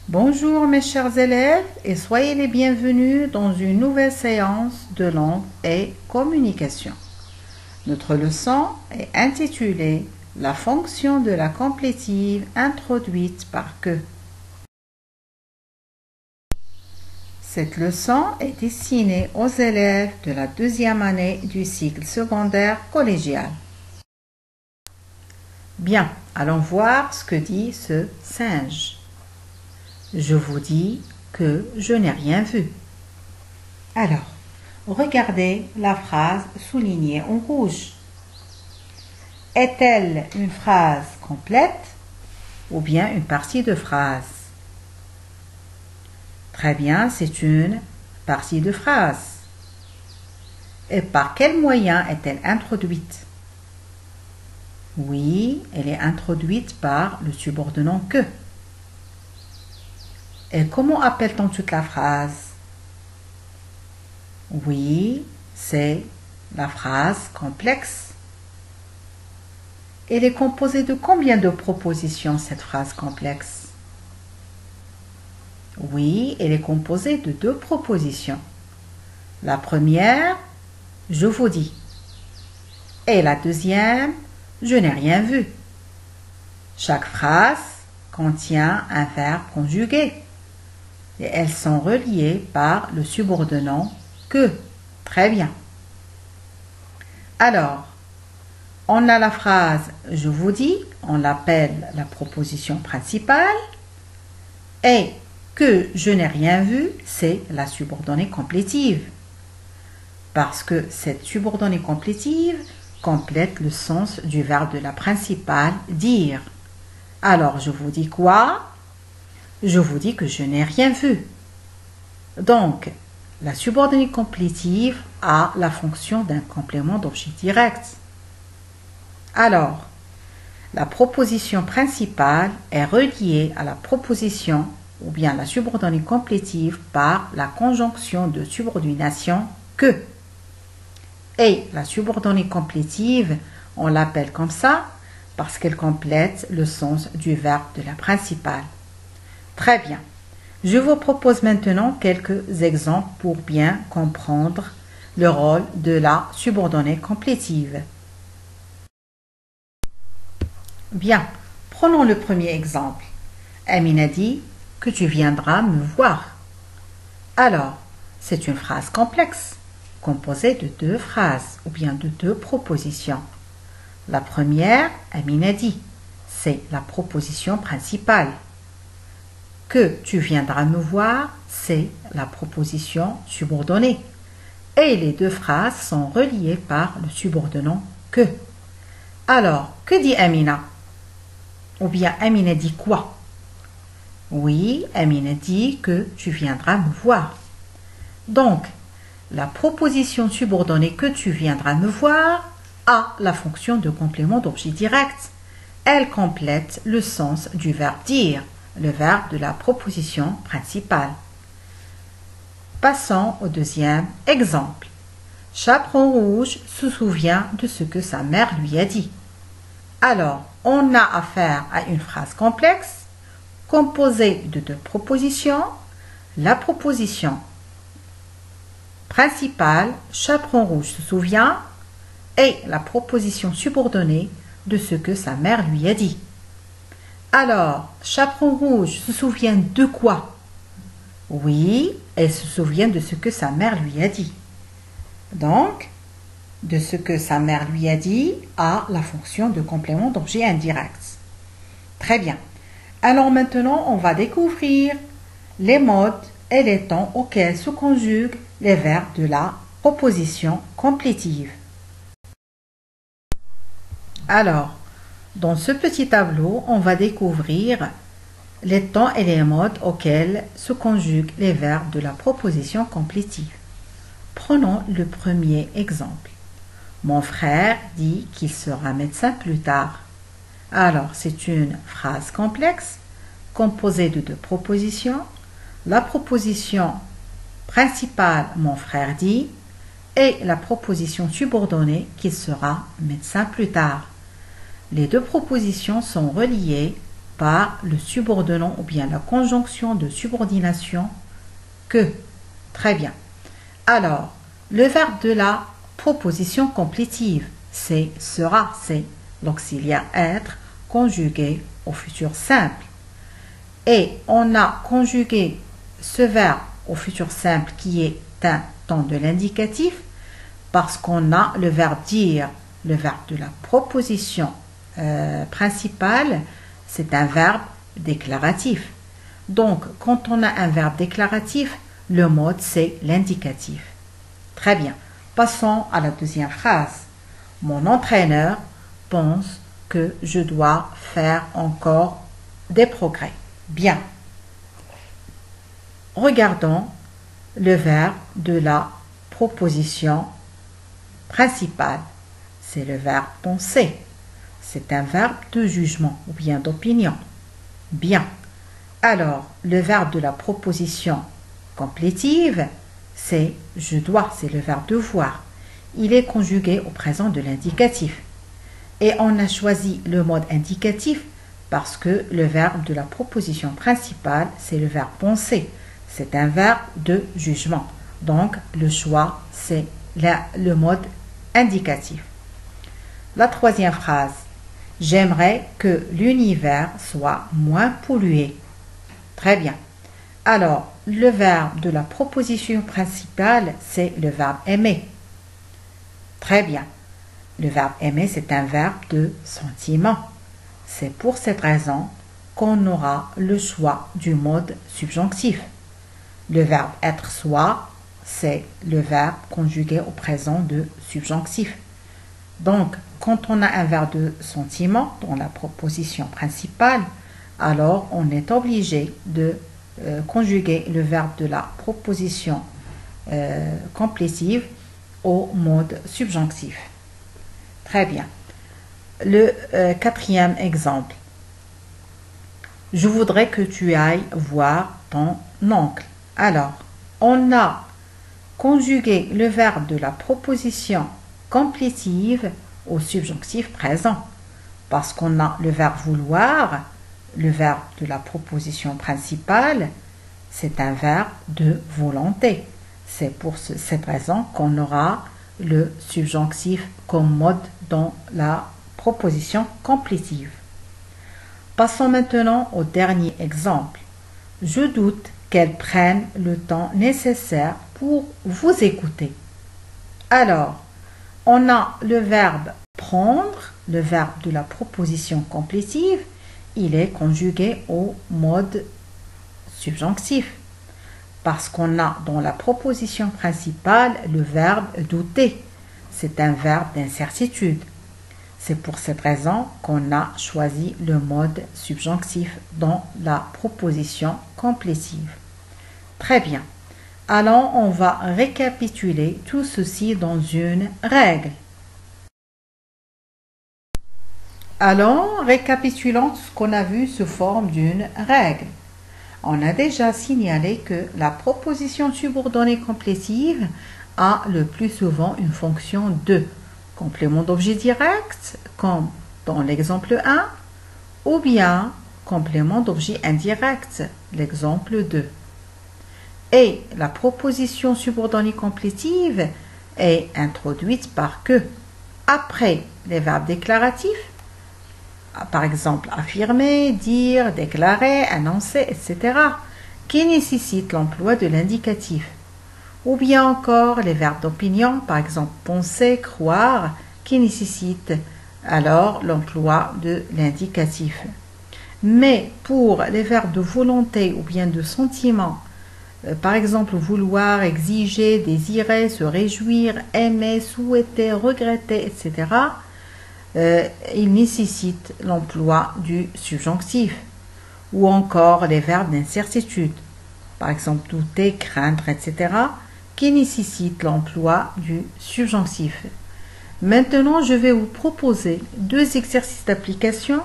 Bonjour mes chers élèves et soyez les bienvenus dans une nouvelle séance de langue et communication. Notre leçon est intitulée « La fonction de la complétive introduite par que ». Cette leçon est destinée aux élèves de la deuxième année du cycle secondaire collégial. Bien, allons voir ce que dit ce singe. Je vous dis que je n'ai rien vu. Alors, regardez la phrase soulignée en rouge. Est-elle une phrase complète ou bien une partie de phrase? Très bien, c'est une partie de phrase. Et par quel moyen est-elle introduite? Oui, elle est introduite par le subordonnant que. Et comment appelle-t-on toute la phrase? Oui, c'est la phrase complexe. Elle est composée de combien de propositions, cette phrase complexe? Oui, elle est composée de 2 propositions. La première, je vous dis. Et la deuxième, je n'ai rien vu. Chaque phrase contient un verbe conjugué. Et elles sont reliées par le subordonnant que. Très bien. Alors, on a la phrase « je vous dis », on l'appelle la proposition principale, et « que je n'ai rien vu », c'est la subordonnée complétive. Parce que cette subordonnée complétive complète le sens du verbe de la principale « dire ». Alors, je vous dis quoi? Je vous dis que je n'ai rien vu. Donc, la subordonnée complétive a la fonction d'un complément d'objet direct. Alors, la proposition principale est reliée à la proposition ou bien la subordonnée complétive par la conjonction de subordination que. Et la subordonnée complétive, on l'appelle comme ça parce qu'elle complète le sens du verbe de la principale. Très bien. Je vous propose maintenant quelques exemples pour bien comprendre le rôle de la subordonnée complétive. Bien, prenons le premier exemple. Amina dit que tu viendras me voir. Alors, c'est une phrase complexe, composée de 2 phrases ou bien de 2 propositions. La première, Amina dit, c'est la proposition principale. Que tu viendras me voir, c'est la proposition subordonnée. Et les 2 phrases sont reliées par le subordonnant que. Alors, que dit Amina? Ou bien Amina dit quoi? Oui, Amina dit que tu viendras me voir. Donc, la proposition subordonnée que tu viendras me voir a la fonction de complément d'objet direct. Elle complète le sens du verbe dire, le verbe de la proposition principale. Passons au deuxième exemple. Chaperon rouge se souvient de ce que sa mère lui a dit. Alors, on a affaire à une phrase complexe composée de 2 propositions. La proposition principale, chaperon rouge se souvient, et la proposition subordonnée de ce que sa mère lui a dit. Alors, chaperon rouge se souvient de quoi? Oui, elle se souvient de ce que sa mère lui a dit. Donc, de ce que sa mère lui a dit a la fonction de complément d'objet indirect. Très bien. Alors maintenant, on va découvrir les modes et les temps auxquels se conjuguent les verbes de la proposition complétive. Alors, dans ce petit tableau, on va découvrir les temps et les modes auxquels se conjuguent les verbes de la proposition complétive. Prenons le premier exemple. Mon frère dit qu'il sera médecin plus tard. Alors, c'est une phrase complexe composée de 2 propositions. La proposition principale, mon frère dit, et la proposition subordonnée qu'il sera médecin plus tard. Les 2 propositions sont reliées par le subordonnant ou bien la conjonction de subordination que. Très bien. Alors, le verbe de la proposition complétive, c'est sera, c'est l'auxiliaire être conjugué au futur simple. Et on a conjugué ce verbe au futur simple qui est un temps de l'indicatif parce qu'on a le verbe dire, le verbe de la proposition principale, c'est un verbe déclaratif. Donc, quand on a un verbe déclaratif, le mode c'est l'indicatif. Très bien. Passons à la deuxième phrase. Mon entraîneur pense que je dois faire encore des progrès. Bien. Regardons le verbe de la proposition principale. C'est le verbe penser. C'est un verbe de jugement ou bien d'opinion. Bien. Alors, le verbe de la proposition complétive, c'est je dois, c'est le verbe devoir. Il est conjugué au présent de l'indicatif. Et on a choisi le mode indicatif parce que le verbe de la proposition principale, c'est le verbe penser. C'est un verbe de jugement. Donc, le choix, c'est le mode indicatif. La troisième phrase. J'aimerais que l'univers soit moins pollué. Très bien. Alors, le verbe de la proposition principale, c'est le verbe aimer. Très bien. Le verbe aimer, c'est un verbe de sentiment. C'est pour cette raison qu'on aura le choix du mode subjonctif. Le verbe être soi, c'est le verbe conjugué au présent de subjonctif. Donc, quand on a un verbe de sentiment dans la proposition principale, alors on est obligé de conjuguer le verbe de la proposition complétive au mode subjonctif. Très bien. Le quatrième exemple. Je voudrais que tu ailles voir ton oncle. Alors, on a conjugué le verbe de la proposition complétive au subjonctif présent. Parce qu'on a le verbe vouloir, le verbe de la proposition principale, c'est un verbe de volonté. C'est pour cette raison qu'on aura le subjonctif comme mode dans la proposition complétive. Passons maintenant au dernier exemple. Je doute qu'elle prenne le temps nécessaire pour vous écouter. Alors, on a le verbe prendre, le verbe de la proposition complétive, il est conjugué au mode subjonctif. Parce qu'on a dans la proposition principale le verbe douter. C'est un verbe d'incertitude. C'est pour cette raison qu'on a choisi le mode subjonctif dans la proposition complétive. Très bien. Alors, on va récapituler tout ceci dans une règle. Alors, récapitulons ce qu'on a vu sous forme d'une règle. On a déjà signalé que la proposition subordonnée complétive a le plus souvent une fonction de complément d'objet direct, comme dans l'exemple 1, ou bien complément d'objet indirect, l'exemple 2. Et la proposition subordonnée complétive est introduite par que, après les verbes déclaratifs, par exemple affirmer, dire, déclarer, annoncer, etc., qui nécessitent l'emploi de l'indicatif. Ou bien encore les verbes d'opinion, par exemple penser, croire, qui nécessitent alors l'emploi de l'indicatif. Mais pour les verbes de volonté ou bien de sentiment, par exemple vouloir, exiger, désirer, se réjouir, aimer, souhaiter, regretter, etc., il nécessite l'emploi du subjonctif. Ou encore les verbes d'incertitude, par exemple douter, craindre, etc., qui nécessitent l'emploi du subjonctif. Maintenant, je vais vous proposer 2 exercices d'application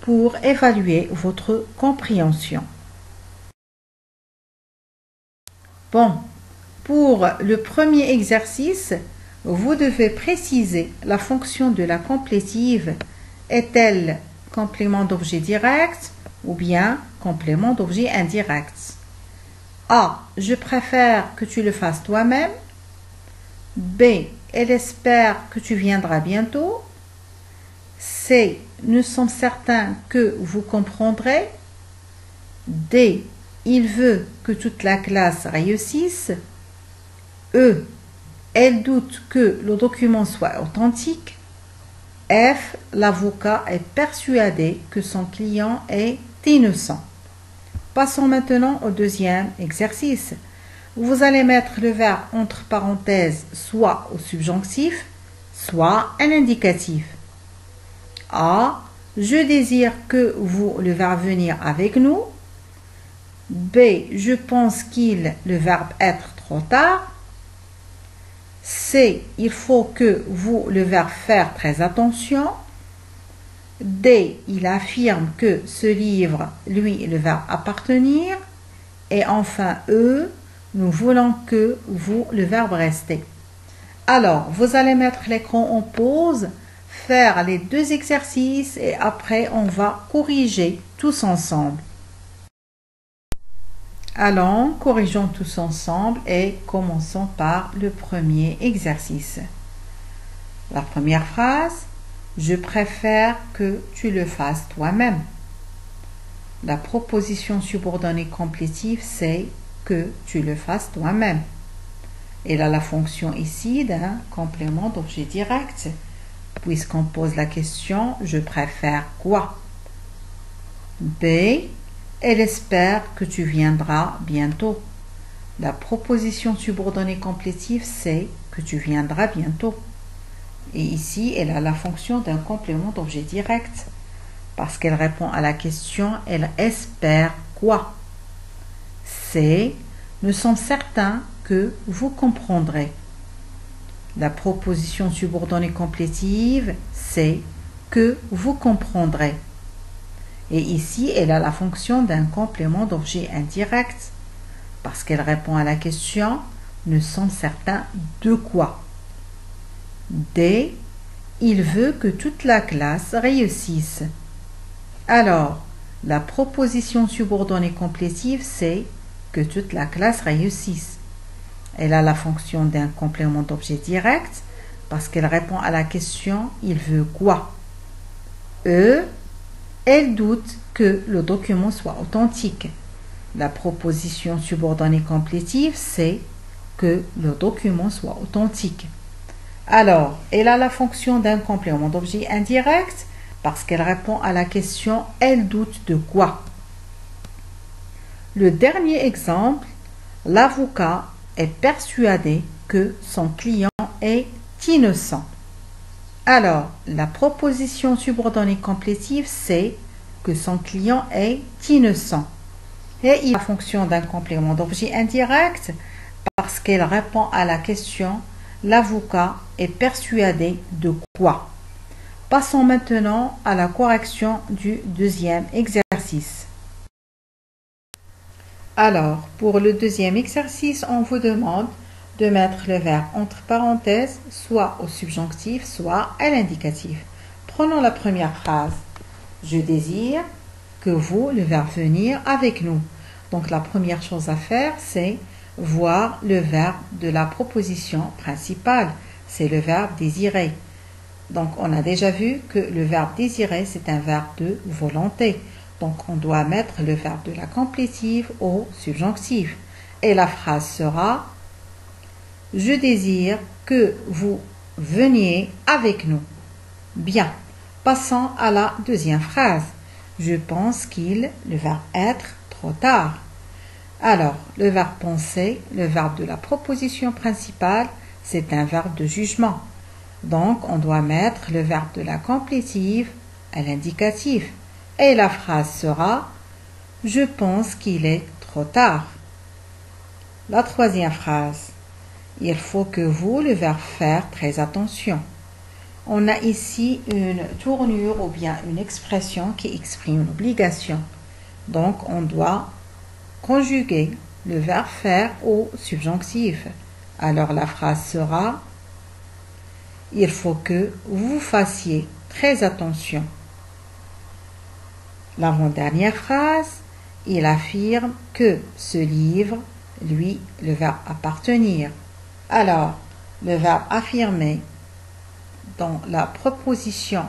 pour évaluer votre compréhension. Bon, pour le premier exercice, vous devez préciser la fonction de la complétive. Est-elle complément d'objet direct ou bien complément d'objet indirect. A. Je préfère que tu le fasses toi-même. B. Elle espère que tu viendras bientôt. C. Nous sommes certains que vous comprendrez. D. Il veut que toute la classe réussisse. E. Elle doute que le document soit authentique. F. L'avocat est persuadé que son client est innocent. Passons maintenant au deuxième exercice. Vous allez mettre le verbe entre parenthèses soit au subjonctif, soit à l'indicatif. A. Je désire que vous, le verbe venir avec nous. B. Je pense qu'il, le verbe être trop tard. C. Il faut que vous, le verbe faire très attention. D. Il affirme que ce livre, lui, le verbe appartenir. Et enfin, E. Nous voulons que vous, le verbe rester. Alors, vous allez mettre l'écran en pause, faire les deux exercices et après, on va corriger tous ensemble. Allons, corrigeons tous ensemble et commençons par le premier exercice. La première phrase, je préfère que tu le fasses toi-même. La proposition subordonnée complétive, c'est que tu le fasses toi-même. Elle a la fonction ici d'un complément d'objet direct, puisqu'on pose la question, je préfère quoi? B. Elle espère que tu viendras bientôt. La proposition subordonnée complétive, c'est que tu viendras bientôt. Et ici, elle a la fonction d'un complément d'objet direct, parce qu'elle répond à la question, elle espère quoi? C. Nous sommes certains que vous comprendrez. La proposition subordonnée complétive, c'est que vous comprendrez. Et ici, elle a la fonction d'un complément d'objet indirect, parce qu'elle répond à la question, nous sommes certains de quoi? D. Il veut que toute la classe réussisse. Alors, la proposition subordonnée complétive, c'est que toute la classe réussisse. Elle a la fonction d'un complément d'objet direct parce qu'elle répond à la question « il veut quoi ?» E. Elle doute que le document soit authentique. La proposition subordonnée complétive, c'est que le document soit authentique. Alors, elle a la fonction d'un complément d'objet indirect parce qu'elle répond à la question « elle doute de quoi ?» Le dernier exemple, l'avocat est persuadé que son client est innocent. Alors, la proposition subordonnée complétive, c'est que son client est innocent. Et il a la fonction d'un complément d'objet indirect parce qu'elle répond à la question l'avocat est persuadé de quoi? Passons maintenant à la correction du deuxième exercice. Alors, pour le deuxième exercice, on vous demande de mettre le verbe entre parenthèses, soit au subjonctif, soit à l'indicatif. Prenons la première phrase. Je désire que vous, le verbe venir, avec nous. Donc, la première chose à faire, c'est voir le verbe de la proposition principale. C'est le verbe désirer. Donc, on a déjà vu que le verbe désirer, c'est un verbe de volonté. Donc, on doit mettre le verbe de la complétive au subjonctif. Et la phrase sera « Je désire que vous veniez avec nous. » Bien. Passons à la deuxième phrase. Je pense qu'il, le verbe être, trop tard. Alors, le verbe penser, le verbe de la proposition principale, c'est un verbe de jugement. Donc, on doit mettre le verbe de la complétive à l'indicatif. Et la phrase sera « Je pense qu'il est trop tard ». La troisième phrase. Il faut que vous, le verbe faire, très attention. On a ici une tournure ou bien une expression qui exprime une obligation. Donc, on doit conjuguer le verbe faire au subjonctif. Alors, la phrase sera « Il faut que vous fassiez très attention ». l'avant-dernière phrase, il affirme que ce livre, lui, le verbe appartenir. Alors, le verbe affirmer dans la proposition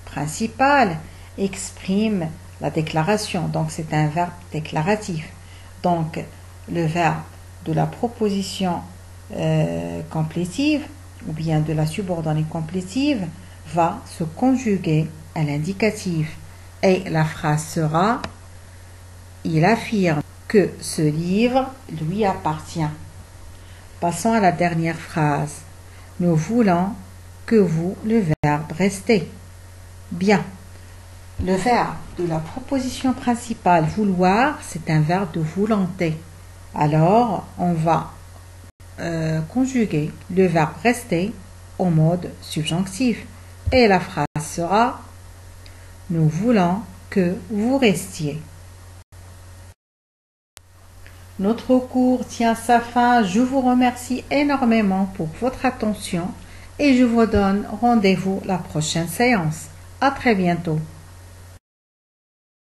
principale exprime la déclaration. Donc, c'est un verbe déclaratif. Donc, le verbe de la proposition complétive ou bien de la subordonnée complétive va se conjuguer à l'indicatif. Et la phrase sera: il affirme que ce livre lui appartient. Passons à la dernière phrase. Nous voulons que vous, le verbe rester. Bien. Le verbe de la proposition principale vouloir, c'est un verbe de volonté. Alors, on va conjuguer le verbe rester au mode subjonctif. Et la phrase sera: nous voulons que vous restiez. Notre cours tient sa fin. Je vous remercie énormément pour votre attention et je vous donne rendez-vous la prochaine séance. À très bientôt.